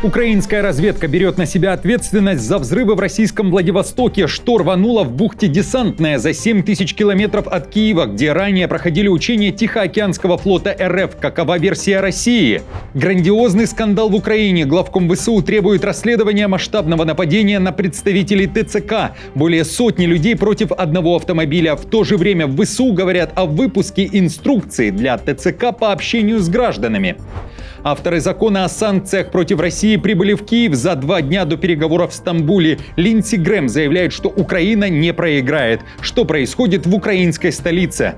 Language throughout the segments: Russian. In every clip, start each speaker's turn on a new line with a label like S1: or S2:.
S1: Украинская разведка берет на себя ответственность за взрывы в российском Владивостоке. Что рвануло в бухте Десантная за 7000 километров от Киева, где ранее проходили учения Тихоокеанского флота РФ. Какова версия России? Грандиозный скандал в Украине. Главком ВСУ требует расследования масштабного нападения на представителей ТЦК. Более сотни людей против одного автомобиля. В то же время в ВСУ говорят о выпуске инструкции для ТЦК по общению с гражданами. Авторы закона о санкциях против России прибыли в Киев за 2 дня до переговоров в Стамбуле. Линдси Грэм заявляет, что Украина не проиграет. Что происходит в украинской столице?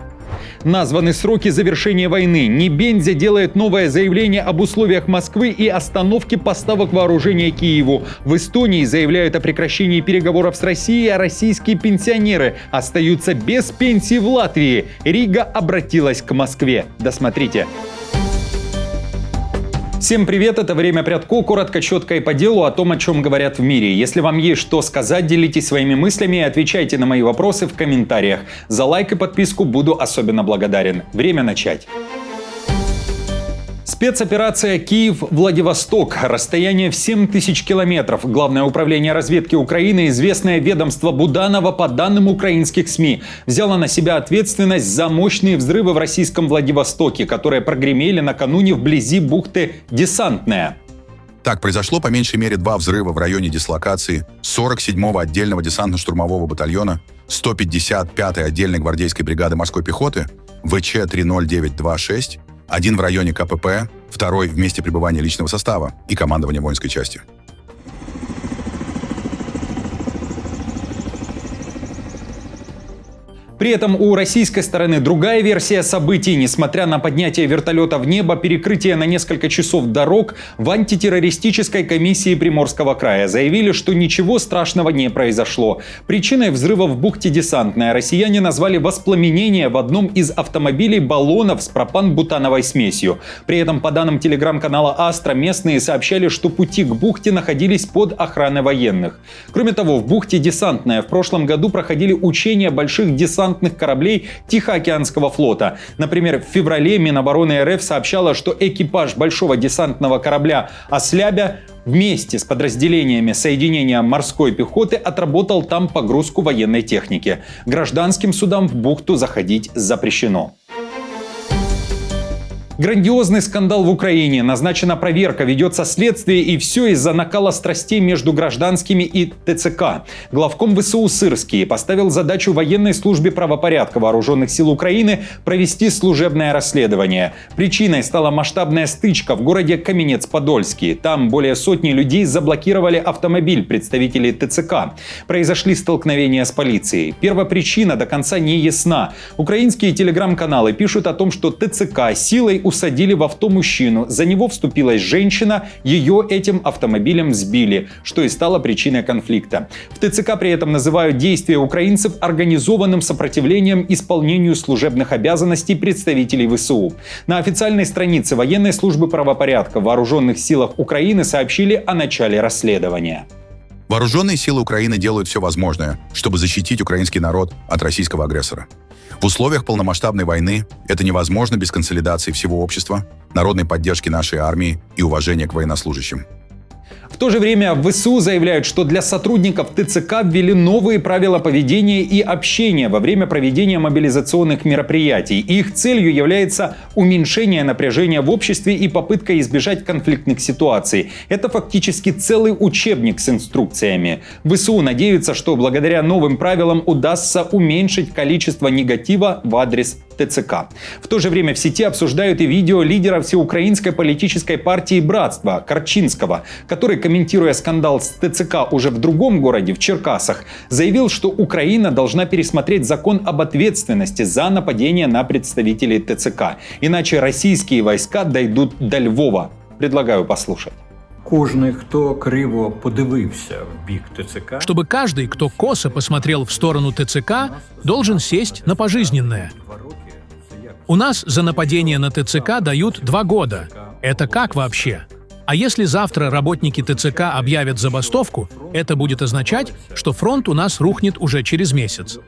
S1: Названы сроки завершения войны. Небензя делает новое заявление об условиях Москвы и остановке поставок вооружения Киеву. В Эстонии заявляют о прекращении переговоров с Россией, а российские пенсионеры остаются без пенсии в Латвии. Рига обратилась к Москве. Досмотрите. Всем привет, это «Время Прядко», коротко, четко и по делу о том, о чем говорят в мире. Если вам есть что сказать, делитесь своими мыслями и отвечайте на мои вопросы в комментариях. За лайк и подписку буду особенно благодарен. Время начать. Спецоперация «Киев-Владивосток». Расстояние в 7000 километров. Главное управление разведки Украины, известное ведомство Буданова, по данным украинских СМИ, взяло на себя ответственность за мощные взрывы в российском Владивостоке, которые прогремели накануне вблизи бухты Десантная.
S2: Так, произошло по меньшей мере 2 взрыва в районе дислокации 47-го отдельного десантно-штурмового батальона, 155-й отдельной гвардейской бригады морской пехоты, ВЧ-30926, один в районе КПП, второй в месте пребывания личного состава и командования воинской части.
S1: При этом у российской стороны другая версия событий. Несмотря на поднятие вертолета в небо, перекрытие на несколько часов дорог, в антитеррористической комиссии Приморского края заявили, что ничего страшного не произошло. Причиной взрыва в бухте Десантная россияне назвали воспламенение в одном из автомобилей баллонов с пропан-бутановой смесью. При этом, по данным телеграм-канала «Астра», местные сообщали, что пути к бухте находились под охраной военных. Кроме того, в бухте Десантная в прошлом году проходили учения больших десантных кораблей Тихоокеанского флота. Например, в феврале Минобороны РФ сообщала, что экипаж большого десантного корабля «Ослябя» вместе с подразделениями соединения морской пехоты отработал там погрузку военной техники. Гражданским судам в бухту заходить запрещено. Грандиозный скандал в Украине. Назначена проверка, ведется следствие, и все из-за накала страстей между гражданскими и ТЦК. Главком ВСУ Сырский поставил задачу военной службе правопорядка Вооруженных сил Украины провести служебное расследование. Причиной стала масштабная стычка в городе Каменец-Подольский. Там более сотни людей заблокировали автомобиль представителей ТЦК. Произошли столкновения с полицией. Первопричина до конца не ясна. Украинские телеграм-каналы пишут о том, что ТЦК силой усадили в авто мужчину. За него вступилась женщина, ее этим автомобилем сбили, что и стало причиной конфликта. В ТЦК при этом называют действия украинцев организованным сопротивлением исполнению служебных обязанностей представителей ВСУ. На официальной странице военной службы правопорядка в Вооруженных силах Украины сообщили о начале расследования.
S2: Вооруженные силы Украины делают все возможное, чтобы защитить украинский народ от российского агрессора. В условиях полномасштабной войны это невозможно без консолидации всего общества, народной поддержки нашей армии и уважения к военнослужащим.
S1: В то же время в ВСУ заявляют, что для сотрудников ТЦК ввели новые правила поведения и общения во время проведения мобилизационных мероприятий. Их целью является уменьшение напряжения в обществе и попытка избежать конфликтных ситуаций. Это фактически целый учебник с инструкциями. ВСУ надеются, что благодаря новым правилам удастся уменьшить количество негатива в адрес ТЦК. В то же время в сети обсуждают и видео лидера всеукраинской политической партии «Братство» Корчинского, который, комментируя скандал с ТЦК уже в другом городе, в Черкасах, заявил, что Украина должна пересмотреть закон об ответственности за нападение на представителей ТЦК. Иначе российские войска дойдут до Львова. Предлагаю послушать.
S3: Кожний, хто криво подивився в бік ТЦК,
S4: чтобы каждый, кто косо посмотрел в сторону ТЦК, должен сесть на пожизненное. У нас за нападение на ТЦК дают 2 года. Это как вообще? А если завтра работники ТЦК объявят забастовку, это будет означать, что фронт у нас рухнет уже через месяц.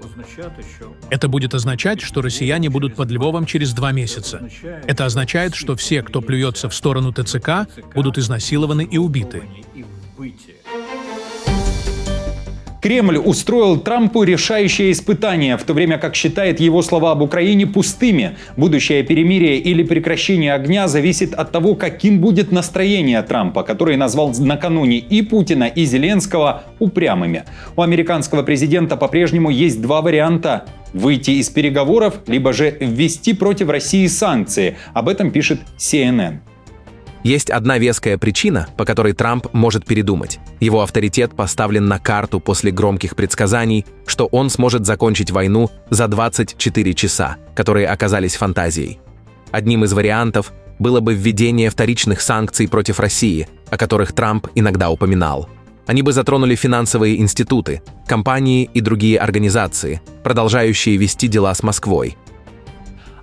S4: Это будет означать, что россияне будут под Львовом через 2 месяца. Это означает, что все, кто плюется в сторону ТЦК, будут изнасилованы и убиты.
S1: Кремль устроил Трампу решающее испытание, в то время как считает его слова об Украине пустыми. Будущее перемирие или прекращение огня зависит от того, каким будет настроение Трампа, который назвал накануне и Путина, и Зеленского упрямыми. У американского президента по-прежнему есть 2 варианта: выйти из переговоров, либо же ввести против России санкции. Об этом пишет CNN.
S5: Есть одна веская причина, по которой Трамп может передумать. Его авторитет поставлен на карту после громких предсказаний, что он сможет закончить войну за 24 часа, которые оказались фантазией. Одним из вариантов было бы введение вторичных санкций против России, о которых Трамп иногда упоминал. Они бы затронули финансовые институты, компании и другие организации, продолжающие вести дела с Москвой.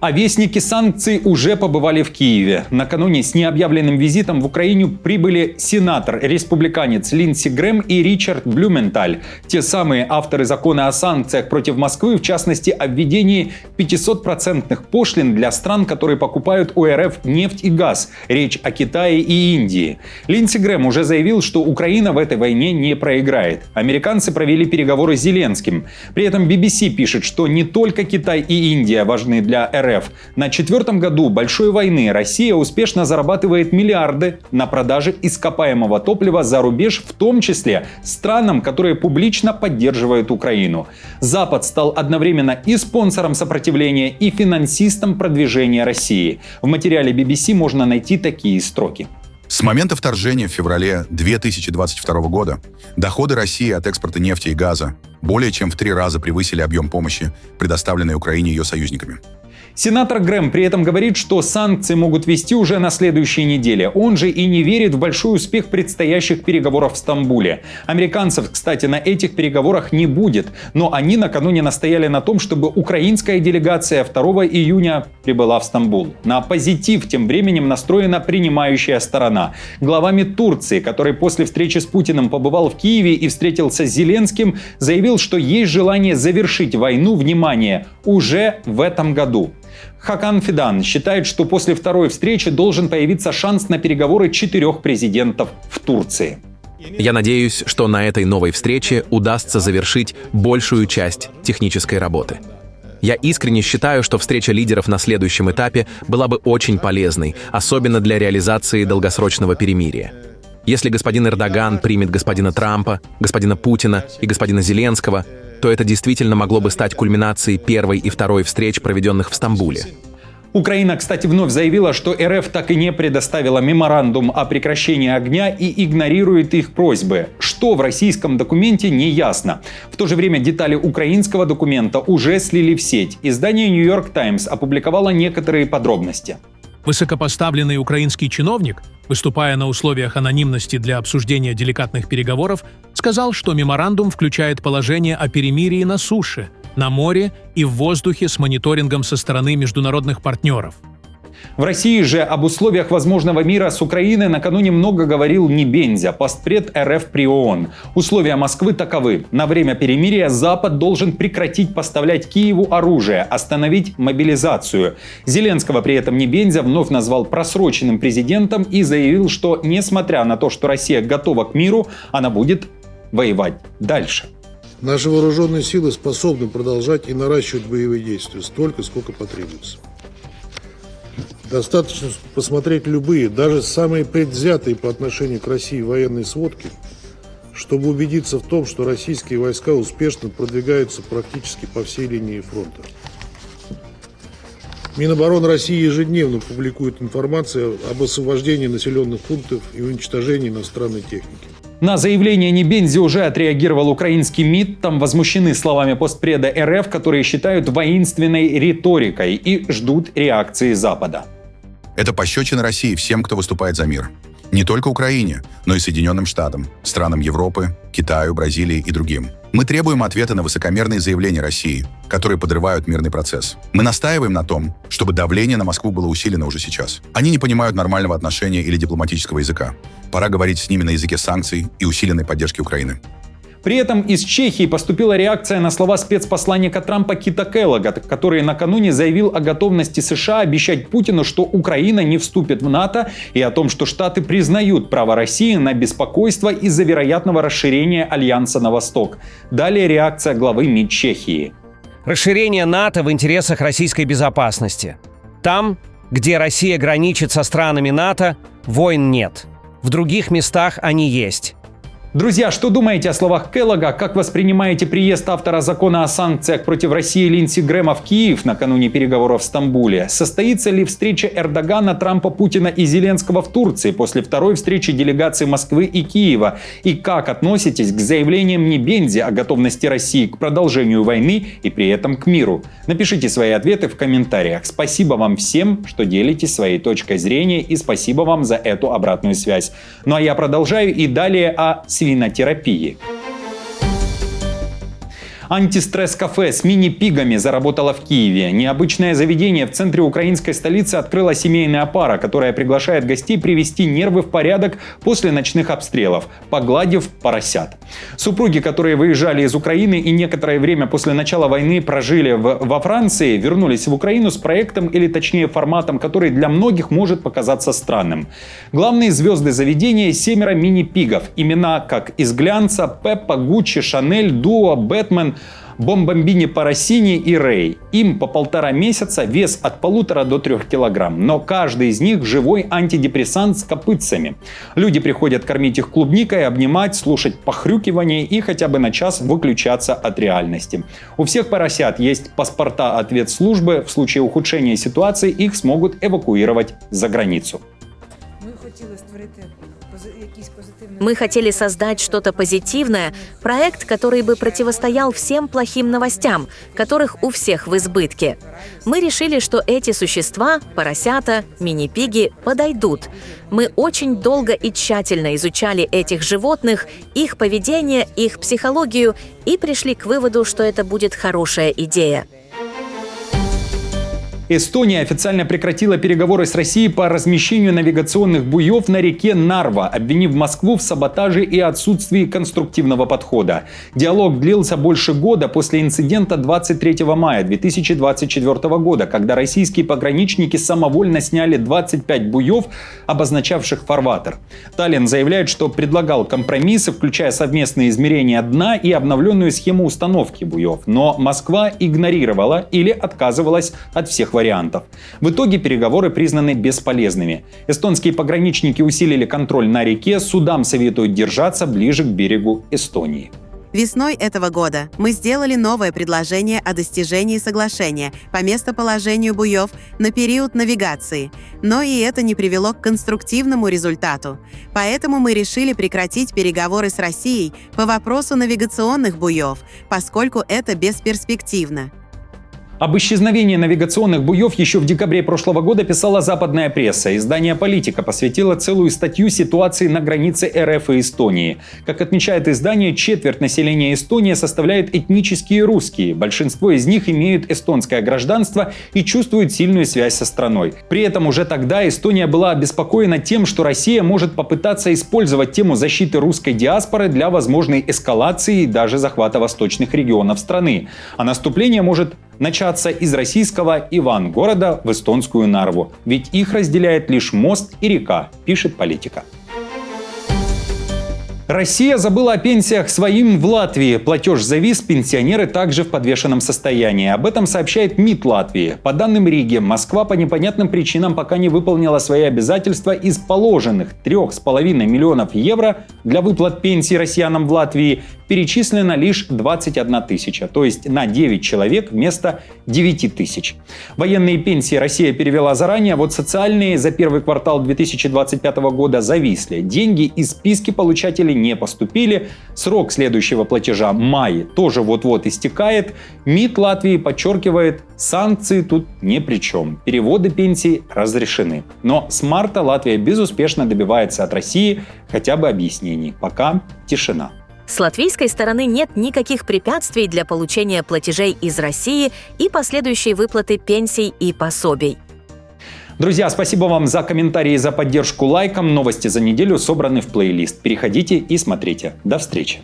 S1: А вестники санкций уже побывали в Киеве. Накануне с необъявленным визитом в Украину прибыли сенатор-республиканец Линдси Грэм и Ричард Блюменталь. Те самые авторы закона о санкциях против Москвы, в частности, о введении 500% пошлин для стран, которые покупают у РФ нефть и газ. Речь о Китае и Индии. Линдси Грэм уже заявил, что Украина в этой войне не проиграет. Американцы провели переговоры с Зеленским. При этом BBC пишет, что не только Китай и Индия важны для РФ. На 4-м году большой войны Россия успешно зарабатывает миллиарды на продаже ископаемого топлива за рубеж, в том числе странам, которые публично поддерживают Украину. Запад стал одновременно и спонсором сопротивления, и финансистом продвижения России. В материале BBC можно найти такие строки.
S2: С момента вторжения в феврале 2022 года доходы России от экспорта нефти и газа более чем в 3 раза превысили объем помощи, предоставленной Украине ее союзниками.
S1: Сенатор Грэм при этом говорит, что санкции могут ввести уже на следующей неделе. Он же и не верит в большой успех предстоящих переговоров в Стамбуле. Американцев, кстати, на этих переговорах не будет. Но они накануне настояли на том, чтобы украинская делегация 2 июня прибыла в Стамбул. На позитив тем временем настроена принимающая сторона. Глава МИД Турции, который после встречи с Путиным побывал в Киеве и встретился с Зеленским, заявил, что есть желание завершить войну, внимание, уже в этом году. Хакан Фидан считает, что после второй встречи должен появиться шанс на переговоры 4 президентов в Турции.
S5: Я надеюсь, что на этой новой встрече удастся завершить большую часть технической работы. Я искренне считаю, что встреча лидеров на следующем этапе была бы очень полезной, особенно для реализации долгосрочного перемирия. Если господин Эрдоган примет господина Трампа, господина Путина и господина Зеленского, то это действительно могло бы стать кульминацией первой и второй встреч, проведенных в Стамбуле.
S1: Украина, кстати, вновь заявила, что РФ так и не предоставила меморандум о прекращении огня и игнорирует их просьбы. Что в российском документе, не ясно. В то же время детали украинского документа уже слили в сеть. Издание New York Times опубликовало некоторые подробности.
S4: Высокопоставленный украинский чиновник, выступая на условиях анонимности для обсуждения деликатных переговоров, сказал, что меморандум включает положение о перемирии на суше, на море и в воздухе с мониторингом со стороны международных партнеров.
S1: В России же об условиях возможного мира с Украиной накануне много говорил Небензя, постпред РФ при ООН. Условия Москвы таковы. На время перемирия Запад должен прекратить поставлять Киеву оружие, остановить мобилизацию. Зеленского при этом Небензя вновь назвал просроченным президентом и заявил, что несмотря на то, что Россия готова к миру, она будет воевать дальше.
S6: Наши вооруженные силы способны продолжать и наращивать боевые действия столько, сколько потребуется. Достаточно посмотреть любые, даже самые предвзятые по отношению к России военные сводки, чтобы убедиться в том, что российские войска успешно продвигаются практически по всей линии фронта. Минобороны России ежедневно публикует информацию об освобождении населенных пунктов и уничтожении иностранной техники.
S1: На заявление Небензи уже отреагировал украинский МИД. Там возмущены словами постпреда РФ, которые считают воинственной риторикой и ждут реакции Запада.
S2: Это пощечина России всем, кто выступает за мир. Не только Украине, но и Соединенным Штатам, странам Европы, Китаю, Бразилии и другим. Мы требуем ответа на высокомерные заявления России, которые подрывают мирный процесс. Мы настаиваем на том, чтобы давление на Москву было усилено уже сейчас. Они не понимают нормального отношения или дипломатического языка. Пора говорить с ними на языке санкций и усиленной поддержки Украины.
S1: При этом из Чехии поступила реакция на слова спецпосланника Трампа Кита Келлога, который накануне заявил о готовности США обещать Путину, что Украина не вступит в НАТО, и о том, что Штаты признают право России на беспокойство из-за вероятного расширения Альянса на восток. Далее реакция главы МИД Чехии.
S7: Расширение НАТО в интересах российской безопасности. Там, где Россия граничит со странами НАТО, войн нет. В других местах они есть.
S1: Друзья, что думаете о словах Келлога? Как воспринимаете приезд автора закона о санкциях против России Линдси Грэма в Киев накануне переговоров в Стамбуле? Состоится ли встреча Эрдогана, Трампа, Путина и Зеленского в Турции после второй встречи делегаций Москвы и Киева? И как относитесь к заявлениям Небензи о готовности России к продолжению войны и при этом к миру? Напишите свои ответы в комментариях. Спасибо вам всем, что делитесь своей точкой зрения, и спасибо вам за эту обратную связь. Ну а я продолжаю и далее о свинотерапии. Антистресс-кафе с мини-пигами заработало в Киеве. Необычное заведение в центре украинской столицы открыла семейная пара, которая приглашает гостей привести нервы в порядок после ночных обстрелов, погладив поросят. Супруги, которые выезжали из Украины и некоторое время после начала войны прожили во Франции, вернулись в Украину с проектом, или точнее форматом, который для многих может показаться странным. Главные звезды заведения – 7 мини-пигов. Имена как из глянца: Пеппа, Гуччи, Шанель, Дуо, Бэтмен, Бомбомбини Парасини и Рэй. Им по 1,5 месяца, вес от 1,5 до 3 килограмм. Но каждый из них живой антидепрессант с копытцами. Люди приходят кормить их клубникой, обнимать, слушать похрюкивание и хотя бы на час выключаться от реальности. У всех поросят есть паспорта от ветслужбы. В случае ухудшения ситуации их смогут эвакуировать за границу.
S8: Мы хотели создать что-то позитивное, проект, который бы противостоял всем плохим новостям, которых у всех в избытке. Мы решили, что эти существа, поросята, мини-пиги, подойдут. Мы очень долго и тщательно изучали этих животных, их поведение, их психологию и пришли к выводу, что это будет хорошая идея.
S1: Эстония официально прекратила переговоры с Россией по размещению навигационных буев на реке Нарва, обвинив Москву в саботаже и отсутствии конструктивного подхода. Диалог длился больше года после инцидента 23 мая 2024 года, когда российские пограничники самовольно сняли 25 буев, обозначавших фарватер. Таллин заявляет, что предлагал компромиссы, включая совместные измерения дна и обновленную схему установки буев. Но Москва игнорировала или отказывалась от всех вариантов. В итоге переговоры признаны бесполезными. Эстонские пограничники усилили контроль на реке, судам советуют держаться ближе к берегу Эстонии.
S9: Весной этого года мы сделали новое предложение о достижении соглашения по местоположению буев на период навигации, но и это не привело к конструктивному результату. Поэтому мы решили прекратить переговоры с Россией по вопросу навигационных буев, поскольку это бесперспективно.
S1: Об исчезновении навигационных буев еще в декабре прошлого года писала западная пресса. Издание «Политика» посвятило целую статью ситуации на границе РФ и Эстонии. Как отмечает издание, четверть населения Эстонии составляют этнические русские. Большинство из них имеют эстонское гражданство и чувствуют сильную связь со страной. При этом уже тогда Эстония была обеспокоена тем, что Россия может попытаться использовать тему защиты русской диаспоры для возможной эскалации и даже захвата восточных регионов страны. А наступление может начаться из российского Ивангорода в эстонскую Нарву. Ведь их разделяет лишь мост и река, пишет «Политика». Россия забыла о пенсиях своим в Латвии. Платеж завис, пенсионеры также в подвешенном состоянии. Об этом сообщает МИД Латвии. По данным Риги, Москва по непонятным причинам пока не выполнила свои обязательства. Из положенных 3,5 миллионов евро для выплат пенсий россиянам в Латвии перечислено лишь 21 тысяча, то есть на 9 человек вместо 9 тысяч. Военные пенсии Россия перевела заранее, вот социальные за первый квартал 2025 года зависли. Деньги из списки получателей не поступили. Срок следующего платежа, май, тоже вот-вот истекает. МИД Латвии подчеркивает, санкции тут ни при чем. Переводы пенсий разрешены. Но с марта Латвия безуспешно добивается от России хотя бы объяснений. Пока тишина.
S8: С латвийской стороны нет никаких препятствий для получения платежей из России и последующей выплаты пенсий и пособий.
S1: Друзья, спасибо вам за комментарии и за поддержку лайком. Новости за неделю собраны в плейлист. Переходите и смотрите. До встречи.